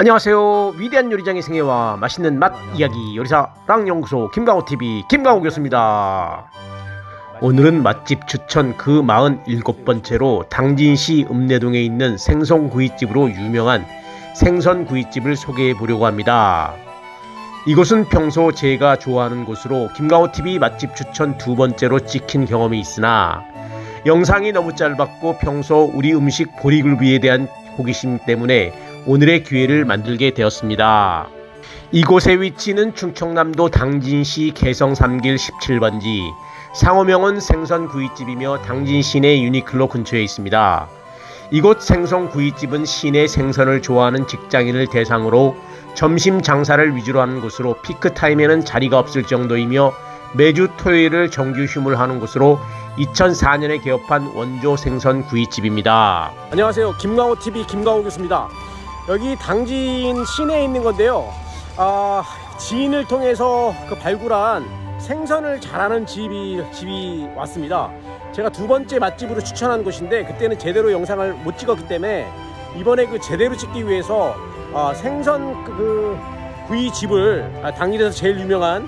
안녕하세요. 위대한 요리장의 생애와 맛있는 맛 이야기 요리사랑 연구소 김강호TV 김강호 교수입니다. 오늘은 맛집 추천 그 47번째로 당진시 읍내동에 있는 생선구이집으로 유명한 생선구이집을 소개해 보려고 합니다. 이곳은 평소 제가 좋아하는 곳으로 김강호TV 맛집 추천 2번째로 찍힌 경험이 있으나 영상이 너무 짧았고 평소 우리 음식 보리굴비에 대한 호기심 때문에 오늘의 기회를 만들게 되었습니다. 이곳의 위치는 충청남도 당진시 개성 3길 17번지 상호명은 생선구이집이며 당진 시내 유니클로 근처에 있습니다. 이곳 생선구이집은 시내 생선을 좋아하는 직장인을 대상으로 점심 장사를 위주로 하는 곳으로 피크타임에는 자리가 없을 정도이며 매주 토요일을 정규 휴무하는 곳으로 2004년에 개업한 원조 생선구이집입니다. 안녕하세요. 김강호TV 김강호 교수입니다. 여기 당진 시내에 있는 건데요. 지인을 통해서 발굴한 생선을 잘하는 집이 왔습니다. 제가 2번째 맛집으로 추천한 곳인데 그때는 제대로 영상을 못 찍었기 때문에 이번에 제대로 찍기 위해서 생선 구이 집을 당진에서 제일 유명한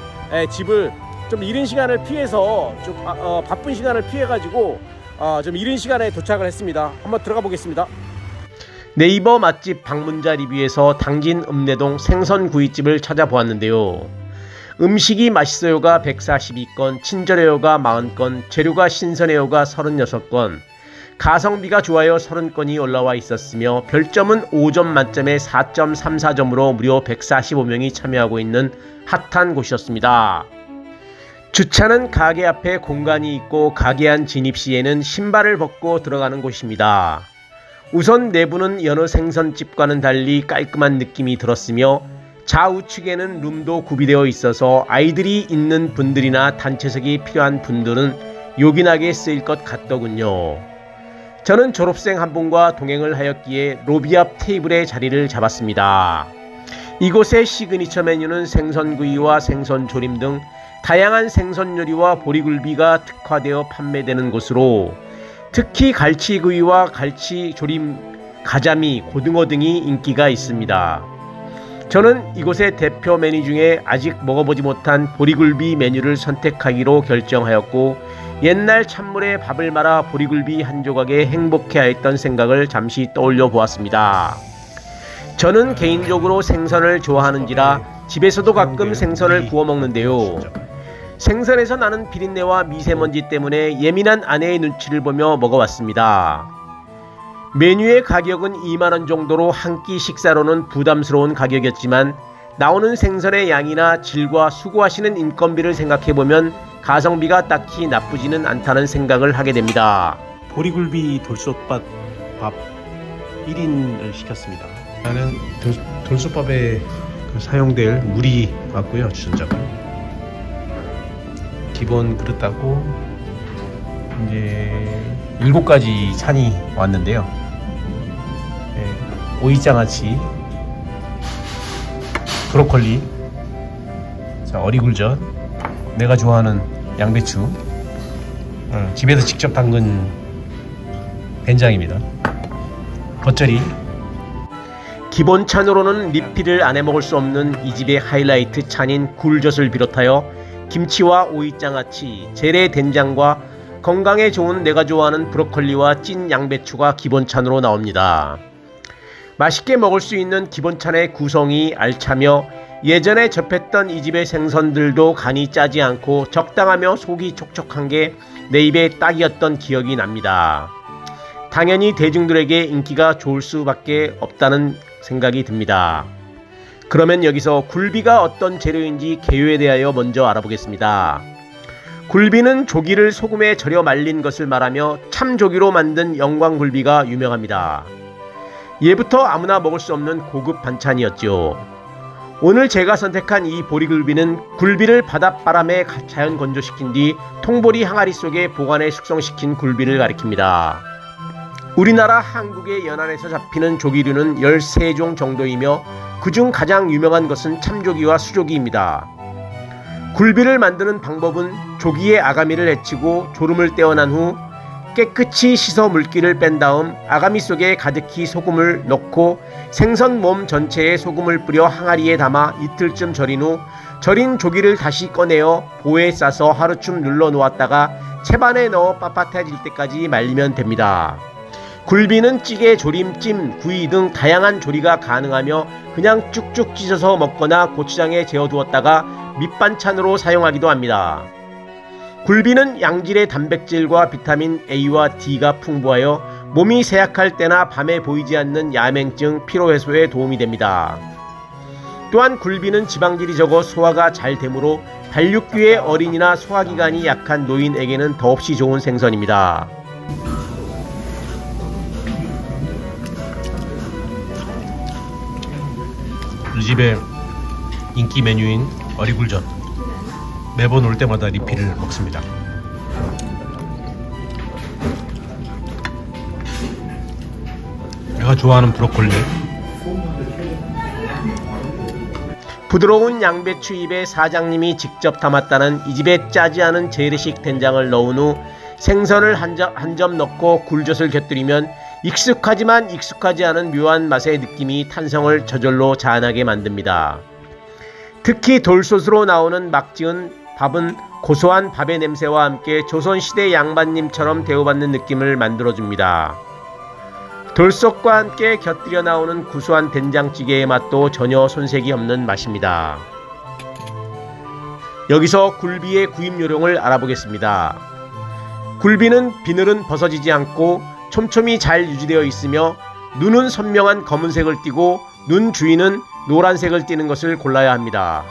집을 좀 이른 시간을 피해서 좀 바쁜 시간을 피해 가지고 좀 이른 시간에 도착을 했습니다. 한번 들어가 보겠습니다. 네이버 맛집 방문자 리뷰에서 당진 읍내동 생선구이집을 찾아보았는데요. 음식이 맛있어요가 142건, 친절해요가 40건, 재료가 신선해요가 36건, 가성비가 좋아요 30건이 올라와 있었으며 별점은 5점 만점에 4.34점으로 무려 145명이 참여하고 있는 핫한 곳이었습니다. 주차는 가게 앞에 공간이 있고 가게 안 진입 시에는 신발을 벗고 들어가는 곳입니다. 우선 내부는 여느 생선집과는 달리 깔끔한 느낌이 들었으며 좌우측에는 룸도 구비되어 있어서 아이들이 있는 분들이나 단체석이 필요한 분들은 요긴하게 쓰일 것 같더군요. 저는 졸업생 한 분과 동행을 하였기에 로비 앞 테이블에 자리를 잡았습니다. 이곳의 시그니처 메뉴는 생선구이와 생선조림 등 다양한 생선 요리와 보리굴비가 특화되어 판매되는 곳으로 특히 갈치구이와 갈치조림, 가자미, 고등어 등이 인기가 있습니다. 저는 이곳의 대표 메뉴 중에 아직 먹어보지 못한 보리굴비 메뉴를 선택하기로 결정하였고 옛날 찬물에 밥을 말아 보리굴비 한 조각에 행복해하였던 생각을 잠시 떠올려 보았습니다. 저는 개인적으로 생선을 좋아하는지라 집에서도 가끔 생선을 구워 먹는데요. 생선에서 나는 비린내와 미세먼지 때문에 예민한 아내의 눈치를 보며 먹어왔습니다. 메뉴의 가격은 2만원 정도로 한 끼 식사로는 부담스러운 가격이었지만 나오는 생선의 양이나 질과 수고하시는 인건비를 생각해보면 가성비가 딱히 나쁘지는 않다는 생각을 하게 됩니다. 보리굴비 돌솥밥 1인을 시켰습니다. 나는 돌솥밥에 사용될 물이 왔고요. 주전자가 기본 그릇하고 이제 7가지 찬이 왔는데요. 오이장아찌, 브로콜리, 어리굴젓, 내가 좋아하는 양배추, 집에서 직접 담근 된장입니다. 겉절이. 기본 찬으로는 리필을 안 해먹을 수 없는 이 집의 하이라이트 찬인 굴젓을 비롯하여 김치와 오이장아찌, 재래 된장과 건강에 좋은 내가 좋아하는 브로콜리와 찐 양배추가 기본찬으로 나옵니다. 맛있게 먹을 수 있는 기본찬의 구성이 알차며 예전에 접했던 이 집의 생선들도 간이 짜지 않고 적당하며 속이 촉촉한 게 내 입에 딱이었던 기억이 납니다. 당연히 대중들에게 인기가 좋을 수밖에 없다는 생각이 듭니다. 그러면 여기서 굴비가 어떤 재료인지 개요에 대하여 먼저 알아보겠습니다. 굴비는 조기를 소금에 절여 말린 것을 말하며 참조기로 만든 영광굴비가 유명합니다. 예부터 아무나 먹을 수 없는 고급 반찬이었죠. 오늘 제가 선택한 이 보리굴비는 굴비를 바닷바람에 자연 건조시킨 뒤 통보리 항아리 속에 보관해 숙성시킨 굴비를 가리킵니다. 우리나라 한국의 연안에서 잡히는 조기류는 13종 정도이며 그중 가장 유명한 것은 참조기와 수조기입니다. 굴비를 만드는 방법은 조기의 아가미를 해치고 졸음을 떼어난 후 깨끗이 씻어 물기를 뺀 다음 아가미 속에 가득히 소금을 넣고 생선 몸 전체에 소금을 뿌려 항아리에 담아 이틀쯤 절인 후 절인 조기를 다시 꺼내어 보에 싸서 하루쯤 눌러 놓았다가 채반에 넣어 빳빳해질 때까지 말리면 됩니다. 굴비는 찌개, 조림, 찜, 구이 등 다양한 조리가 가능하며 그냥 쭉쭉 찢어서 먹거나 고추장에 재워두었다가 밑반찬으로 사용하기도 합니다. 굴비는 양질의 단백질과 비타민 A와 D가 풍부하여 몸이 세약할 때나 밤에 보이지 않는 야맹증, 피로해소에 도움이 됩니다. 또한 굴비는 지방질이 적어 소화가 잘 되므로 발육기의 어린이나 소화기관이 약한 노인에게는 더없이 좋은 생선입니다. 우리 집의 인기 메뉴인 어리굴젓, 매번 올 때마다 리필을 먹습니다. 내가 좋아하는 브로콜리, 부드러운 양배추 잎에 사장님이 직접 담았다는 이 집의 짜지 않은 재래식 된장을 넣은 후 생선을 한 점 넣고 굴젓을 곁들이면 익숙하지만 익숙하지 않은 묘한 맛의 느낌이 탄성을 저절로 자아나게 만듭니다. 특히 돌솥으로 나오는 막 지은 밥은 고소한 밥의 냄새와 함께 조선시대 양반님처럼 대우받는 느낌을 만들어줍니다. 돌솥과 함께 곁들여 나오는 구수한 된장찌개의 맛도 전혀 손색이 없는 맛입니다. 여기서 굴비의 구입 요령을 알아보겠습니다. 굴비는 비늘은 벗어지지 않고 촘촘히 잘 유지되어 있으며 눈은 선명한 검은색을 띠고 눈 주위는 노란색을 띠는 것을 골라야 합니다.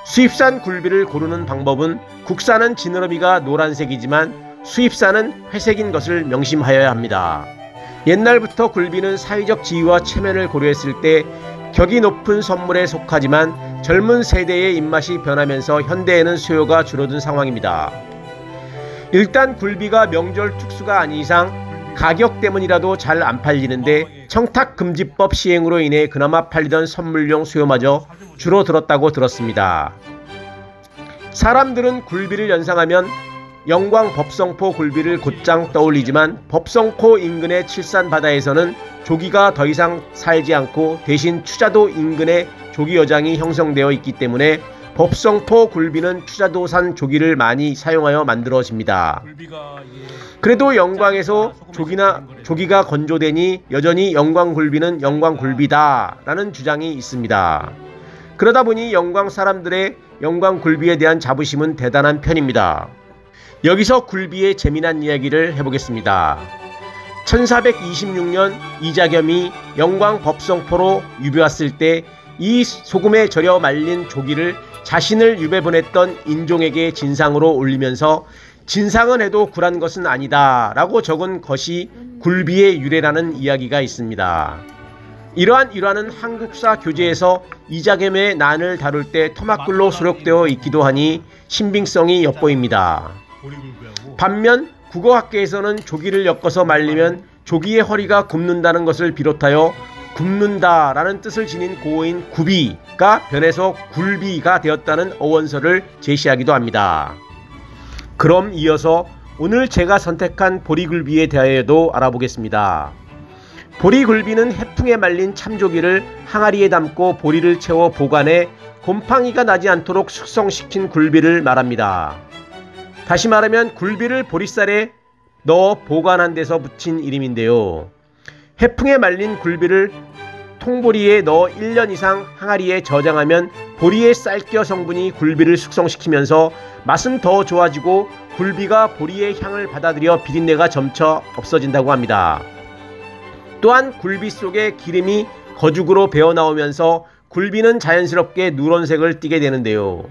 수입산 굴비를 고르는 방법은 국산은 지느러미가 노란색이지만 수입산은 회색인 것을 명심하여야 합니다. 옛날부터 굴비는 사회적 지위와 체면을 고려했을 때 격이 높은 선물에 속하지만 젊은 세대의 입맛이 변하면서 현대에는 수요가 줄어든 상황입니다. 일단 굴비가 명절 특수가 아닌 이상 가격 때문이라도 잘 안 팔리는데 청탁금지법 시행으로 인해 그나마 팔리던 선물용 수요마저 줄어들었다고 들었습니다. 사람들은 굴비를 연상하면 영광 법성포 굴비를 곧장 떠올리지만 법성포 인근의 칠산바다에서는 조기가 더 이상 살지 않고 대신 추자도 인근에 조기여장이 형성되어 있기 때문에 법성포 굴비는 추자도산 조기를 많이 사용하여 만들어집니다. 그래도 영광에서 조기가 건조되니 여전히 영광 굴비는 영광 굴비다 라는 주장이 있습니다. 그러다 보니 영광 사람들의 영광 굴비에 대한 자부심은 대단한 편입니다. 여기서 굴비의 재미난 이야기를 해보겠습니다. 1426년 이자겸이 영광 법성포로 유배 왔을 때 이 소금에 절여 말린 조기를 자신을 유배 보냈던 인종에게 진상으로 올리면서 진상은 해도 굴한 것은 아니다 라고 적은 것이 굴비의 유래라는 이야기가 있습니다. 이러한 일화는 한국사 교재에서 이자겸의 난을 다룰 때 토막글로 수록되어 있기도 하니 신빙성이 엿보입니다. 반면 국어학계에서는 조기를 엮어서 말리면 조기의 허리가 굽는다는 것을 비롯하여 굽는다 라는 뜻을 지닌 고어인 구비가 변해서 굴비가 되었다는 어원설을 제시하기도 합니다. 그럼 이어서 오늘 제가 선택한 보리굴비에 대하여도 알아보겠습니다. 보리굴비는 해풍에 말린 참조기를 항아리에 담고 보리를 채워 보관해 곰팡이가 나지 않도록 숙성시킨 굴비를 말합니다. 다시 말하면 굴비를 보리쌀에 넣어 보관한 데서 붙인 이름인데요. 해풍에 말린 굴비를 통보리에 넣어 1년 이상 항아리에 저장하면 보리의 쌀겨 성분이 굴비를 숙성시키면서 맛은 더 좋아지고 굴비가 보리의 향을 받아들여 비린내가 점차 없어진다고 합니다. 또한 굴비 속에 기름이 거죽으로 배어나오면서 굴비는 자연스럽게 누런색을 띠게 되는데요.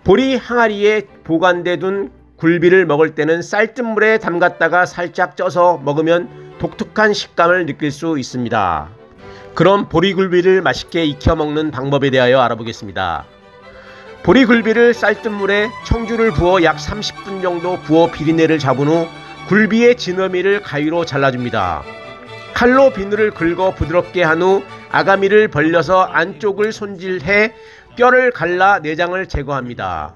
보리 항아리에 보관돼 둔 굴비를 먹을 때는 쌀뜨물에 담갔다가 살짝 쪄서 먹으면 독특한 식감을 느낄 수 있습니다. 그럼 보리굴비를 맛있게 익혀 먹는 방법에 대하여 알아보겠습니다. 보리굴비를 쌀뜨물에 청주를 부어 약 30분 정도 구워 비린내를 잡은 후 굴비의 지느러미를 가위로 잘라줍니다. 칼로 비늘을 긁어 부드럽게 한 후 아가미를 벌려서 안쪽을 손질해 뼈를 갈라 내장을 제거합니다.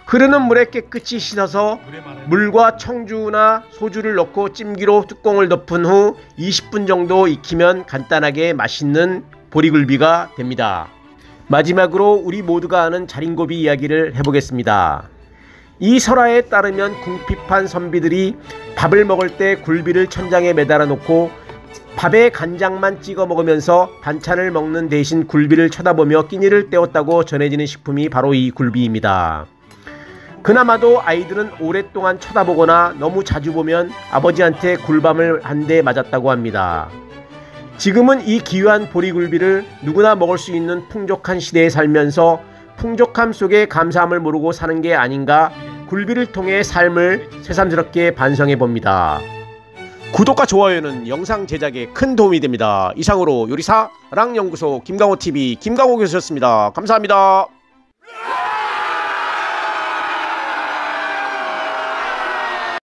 흐르는 물에 깨끗이 씻어서 물과 청주나 소주를 넣고 찜기로 뚜껑을 덮은 후 20분 정도 익히면 간단하게 맛있는 보리굴비가 됩니다. 마지막으로 우리 모두가 아는 자린고비 이야기를 해보겠습니다. 이 설화에 따르면 궁핍한 선비들이 밥을 먹을 때 굴비를 천장에 매달아 놓고 밥에 간장만 찍어 먹으면서 반찬을 먹는 대신 굴비를 쳐다보며 끼니를 때웠다고 전해지는 식품이 바로 이 굴비입니다. 그나마도 아이들은 오랫동안 쳐다보거나 너무 자주 보면 아버지한테 굴밤을 한 대 맞았다고 합니다. 지금은 이 귀한 보리굴비를 누구나 먹을 수 있는 풍족한 시대에 살면서 풍족함 속에 감사함을 모르고 사는 게 아닌가 굴비를 통해 삶을 새삼스럽게 반성해 봅니다. 구독과 좋아요는 영상 제작에 큰 도움이 됩니다. 이상으로 요리사랑 연구소 김강호TV 김강호 교수였습니다. 감사합니다.